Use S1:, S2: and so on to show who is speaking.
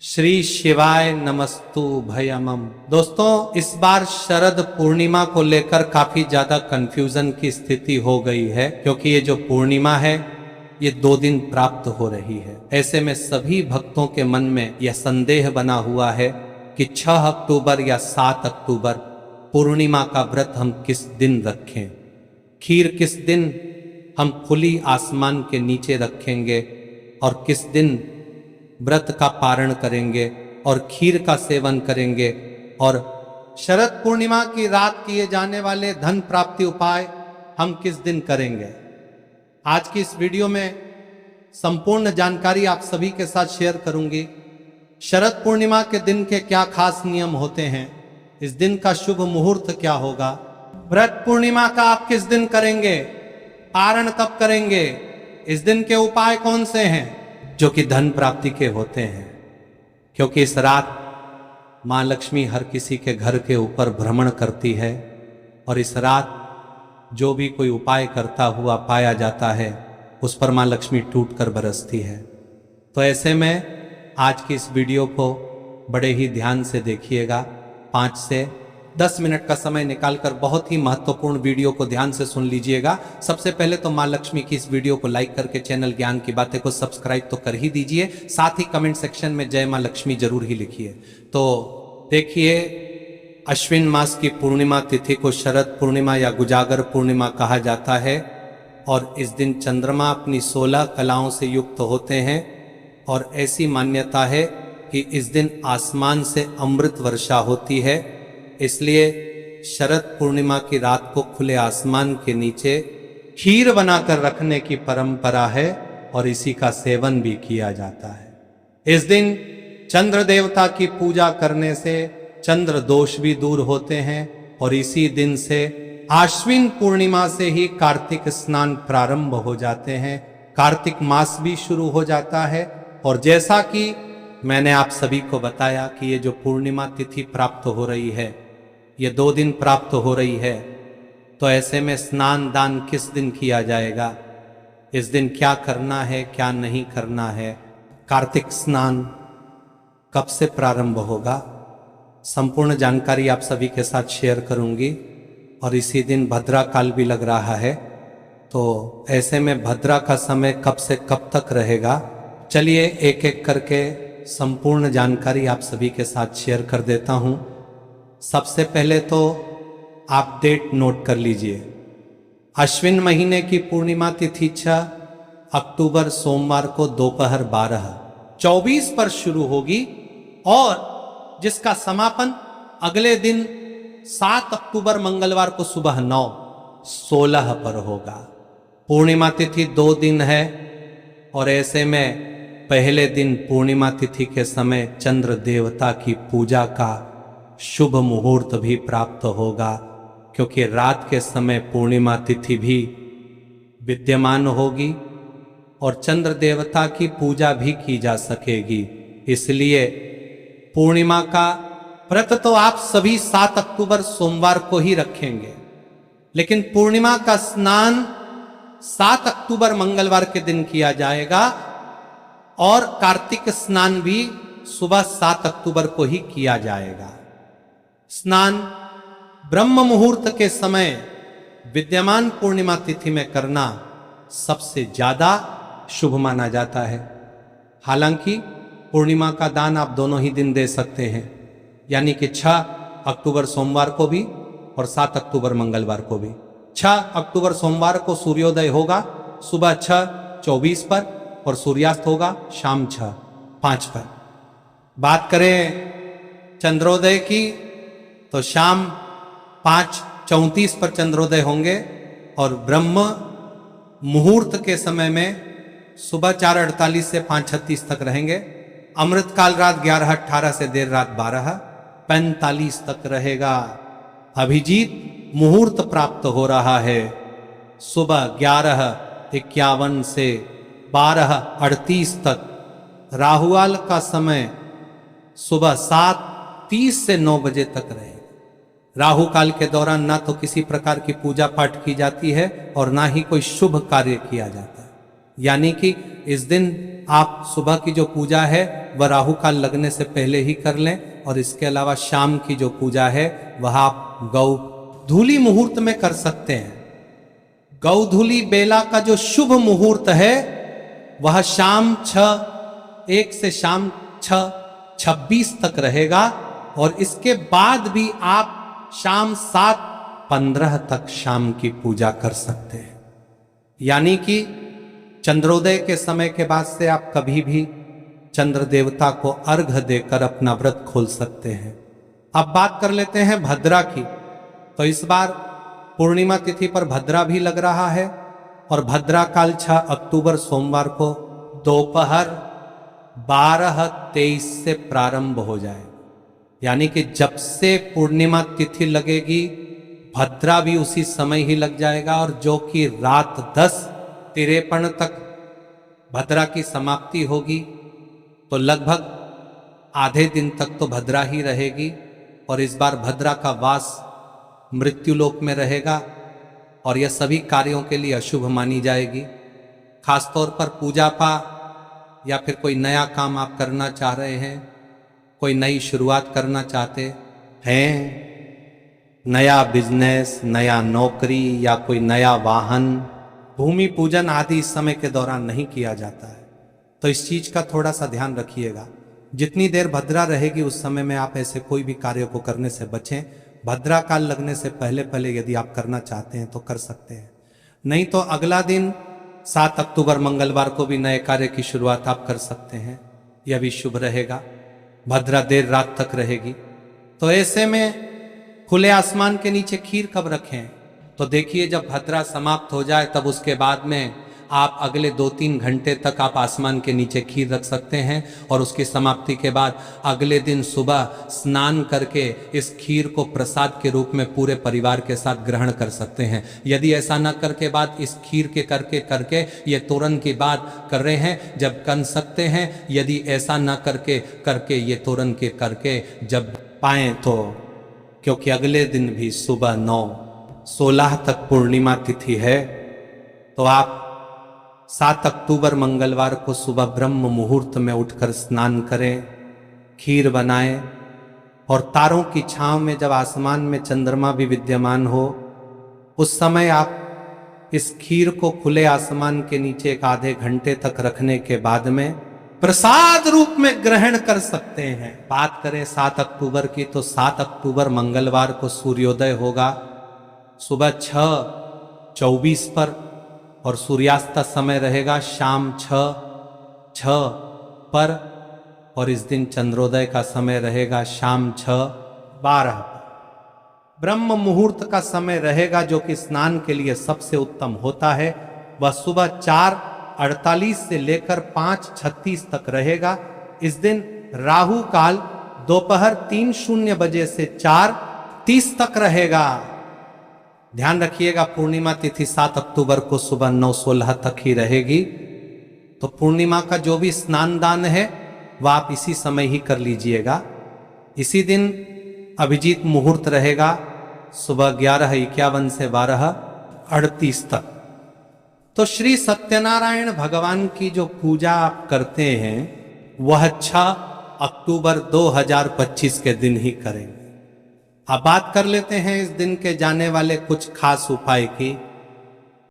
S1: श्री शिवाय नमस्तु भयमम। दोस्तों, इस बार शरद पूर्णिमा को लेकर काफी ज्यादा कंफ्यूजन की स्थिति हो गई है, क्योंकि ये जो पूर्णिमा है ये 2 दिन प्राप्त हो रही है। ऐसे में सभी भक्तों के मन में यह संदेह बना हुआ है कि 6 अक्टूबर या 7 अक्टूबर पूर्णिमा का व्रत हम किस दिन रखें, खीर किस दिन हम खुली आसमान के नीचे रखेंगे और किस दिन व्रत का पारण करेंगे और खीर का सेवन करेंगे, और शरद पूर्णिमा की रात किए जाने वाले धन प्राप्ति उपाय हम किस दिन करेंगे। आज की इस वीडियो में संपूर्ण जानकारी आप सभी के साथ शेयर करूंगी। शरद पूर्णिमा के दिन के क्या खास नियम होते हैं, इस दिन का शुभ मुहूर्त क्या होगा, व्रत पूर्णिमा का आप किस दिन करेंगे, पारण कब करेंगे, इस दिन के उपाय कौन से हैं जो कि धन प्राप्ति के होते हैं। क्योंकि इस रात मां लक्ष्मी हर किसी के घर के ऊपर भ्रमण करती है और इस रात जो भी कोई उपाय करता हुआ पाया जाता है उस पर मां लक्ष्मी टूट कर बरसती है। तो ऐसे में आज की इस वीडियो को बड़े ही ध्यान से देखिएगा। 5 से 10 मिनट का समय निकालकर बहुत ही महत्वपूर्ण वीडियो को ध्यान से सुन लीजिएगा। सबसे पहले तो मां लक्ष्मी की इस वीडियो को लाइक करके चैनल ज्ञान की बातें को सब्सक्राइब तो कर ही दीजिए, साथ ही कमेंट सेक्शन में जय मां लक्ष्मी जरूर ही लिखिए। तो देखिए, अश्विन मास की पूर्णिमा तिथि को शरद पूर्णिमा या गुजागर पूर्णिमा कहा जाता है और इस दिन चंद्रमा अपनी 16 कलाओं से युक्त होते हैं और ऐसी मान्यता है कि इस दिन आसमान से अमृत वर्षा होती है। इसलिए शरद पूर्णिमा की रात को खुले आसमान के नीचे खीर बनाकर रखने की परंपरा है और इसी का सेवन भी किया जाता है। इस दिन चंद्र देवता की पूजा करने से चंद्र दोष भी दूर होते हैं और इसी दिन से आश्विन पूर्णिमा से ही कार्तिक स्नान प्रारंभ हो जाते हैं, कार्तिक मास भी शुरू हो जाता है। और जैसा कि मैंने आप सभी को बताया कि ये जो पूर्णिमा तिथि प्राप्त हो रही है ये 2 दिन प्राप्त हो रही है, तो ऐसे में स्नान दान किस दिन किया जाएगा, इस दिन क्या करना है क्या नहीं करना है, कार्तिक स्नान कब से प्रारंभ होगा, संपूर्ण जानकारी आप सभी के साथ शेयर करूंगी। और इसी दिन भद्रा काल भी लग रहा है, तो ऐसे में भद्रा का समय कब से कब तक रहेगा, चलिए एक एक करके संपूर्ण जानकारी आप सभी के साथ शेयर कर देता हूं। सबसे पहले तो आप डेट नोट कर लीजिए। अश्विन महीने की पूर्णिमा तिथि 6 अक्टूबर सोमवार को दोपहर 12:24 पर शुरू होगी और जिसका समापन अगले दिन 7 अक्टूबर मंगलवार को सुबह 9:16 पर होगा। पूर्णिमा तिथि 2 दिन है और ऐसे में पहले दिन पूर्णिमा तिथि के समय चंद्र देवता की पूजा का शुभ मुहूर्त भी प्राप्त होगा, क्योंकि रात के समय पूर्णिमा तिथि भी विद्यमान होगी और चंद्र देवता की पूजा भी की जा सकेगी। इसलिए पूर्णिमा का व्रत तो आप सभी 7 अक्टूबर सोमवार को ही रखेंगे, लेकिन पूर्णिमा का स्नान 7 अक्टूबर मंगलवार के दिन किया जाएगा और कार्तिक स्नान भी सुबह 7 अक्टूबर को ही किया जाएगा। स्नान ब्रह्म मुहूर्त के समय विद्यमान पूर्णिमा तिथि में करना सबसे ज्यादा शुभ माना जाता है। हालांकि पूर्णिमा का दान आप दोनों ही दिन दे सकते हैं, यानी कि 6 अक्टूबर सोमवार को भी और 7 अक्टूबर मंगलवार को भी। 6 अक्टूबर सोमवार को सूर्योदय होगा सुबह 6:24 पर और सूर्यास्त होगा शाम 6:05 पर। बात करें चंद्रोदय की तो शाम 5:34 पर चंद्रोदय होंगे और ब्रह्म मुहूर्त के समय में सुबह 4:48 से 5:36 तक रहेंगे। अमृतकाल रात 11:18 से देर रात 12:45 तक रहेगा। अभिजीत मुहूर्त प्राप्त हो रहा है सुबह 11:51 से 12:38 तक। राहुकाल का समय सुबह 7:30 से 9 बजे तक रहेगा। राहु काल के दौरान ना तो किसी प्रकार की पूजा पाठ की जाती है और ना ही कोई शुभ कार्य किया जाता है। यानी कि इस दिन आप सुबह की जो पूजा है वह राहु काल लगने से पहले ही कर लें, और इसके अलावा शाम की जो पूजा है वह आप गौधूली मुहूर्त में कर सकते हैं। गौधूली बेला का जो शुभ मुहूर्त है वह शाम 1 से शाम 6:26 तक रहेगा, और इसके बाद भी आप शाम 7:15 तक शाम की पूजा कर सकते हैं। यानी कि चंद्रोदय के समय के बाद से आप कभी भी चंद्र देवता को अर्घ्य देकर अपना व्रत खोल सकते हैं। अब बात कर लेते हैं भद्रा की। तो इस बार पूर्णिमा तिथि पर भद्रा भी लग रहा है, और भद्रा काल 6 अक्टूबर सोमवार को दोपहर 12:23 से प्रारंभ हो जाए। यानी कि जब से पूर्णिमा तिथि लगेगी भद्रा भी उसी समय ही लग जाएगा, और जो कि रात 10:53 तक भद्रा की समाप्ति होगी। तो लगभग आधे दिन तक तो भद्रा ही रहेगी, और इस बार भद्रा का वास मृत्युलोक में रहेगा, और यह सभी कार्यों के लिए अशुभ मानी जाएगी। खासतौर पर पूजा पाठ या फिर कोई नया काम आप करना चाह रहे हैं, कोई नई शुरुआत करना चाहते हैं, नया बिजनेस, नया नौकरी या कोई नया वाहन, भूमि पूजन आदि इस समय के दौरान नहीं किया जाता है। तो इस चीज का थोड़ा सा ध्यान रखिएगा। जितनी देर भद्रा रहेगी उस समय में आप ऐसे कोई भी कार्य को करने से बचें। भद्रा काल लगने से पहले पहले यदि आप करना चाहते हैं तो कर सकते हैं, नहीं तो अगला दिन 7 अक्टूबर मंगलवार को भी नए कार्य की शुरुआत आप कर सकते हैं, यह भी शुभ रहेगा। भद्रा देर रात तक रहेगी। तो ऐसे में खुले आसमान के नीचे खीर कब रखें? तो देखिए, जब भद्रा समाप्त हो जाए तब उसके बाद में आप अगले 2-3 घंटे तक आप आसमान के नीचे खीर रख सकते हैं, और उसकी समाप्ति के बाद अगले दिन सुबह स्नान करके इस खीर को प्रसाद के रूप में पूरे परिवार के साथ ग्रहण कर सकते हैं। यदि ऐसा न करके बाद इस खीर के करके ये तोरन की बात कर रहे हैं जब कर सकते हैं, यदि ऐसा न करके ये तोरन के करके जब पाएं तो, क्योंकि अगले दिन भी सुबह 9:16 तक पूर्णिमा तिथि है। तो आप 7 अक्टूबर मंगलवार को सुबह ब्रह्म मुहूर्त में उठकर स्नान करें, खीर बनाएं, और तारों की छांव में जब आसमान में चंद्रमा भी विद्यमान हो उस समय आप इस खीर को खुले आसमान के नीचे 1 आधे घंटे तक रखने के बाद में प्रसाद रूप में ग्रहण कर सकते हैं। बात करें 7 अक्टूबर की, तो 7 अक्टूबर मंगलवार को सूर्योदय होगा सुबह 6:24 पर, और सूर्यास्त का समय रहेगा शाम 6:06 पर, और इस दिन चंद्रोदय का समय रहेगा शाम 6:12 पर। ब्रह्म मुहूर्त का समय रहेगा जो कि स्नान के लिए सबसे उत्तम होता है, वह सुबह 4:48 से लेकर 5:36 तक रहेगा। इस दिन राहु काल दोपहर 3:00 बजे से 4:30 तक रहेगा। ध्यान रखिएगा, पूर्णिमा तिथि 7 अक्टूबर को सुबह 9:16 तक ही रहेगी। तो पूर्णिमा का जो भी स्नान दान है वह आप इसी समय ही कर लीजिएगा। इसी दिन अभिजीत मुहूर्त रहेगा सुबह 11:51 से 12:38 तक। तो श्री सत्यनारायण भगवान की जो पूजा आप करते हैं वह 6 अक्टूबर 2025 के दिन ही करेंगे। अब बात कर लेते हैं इस दिन के जाने वाले कुछ खास उपाय की।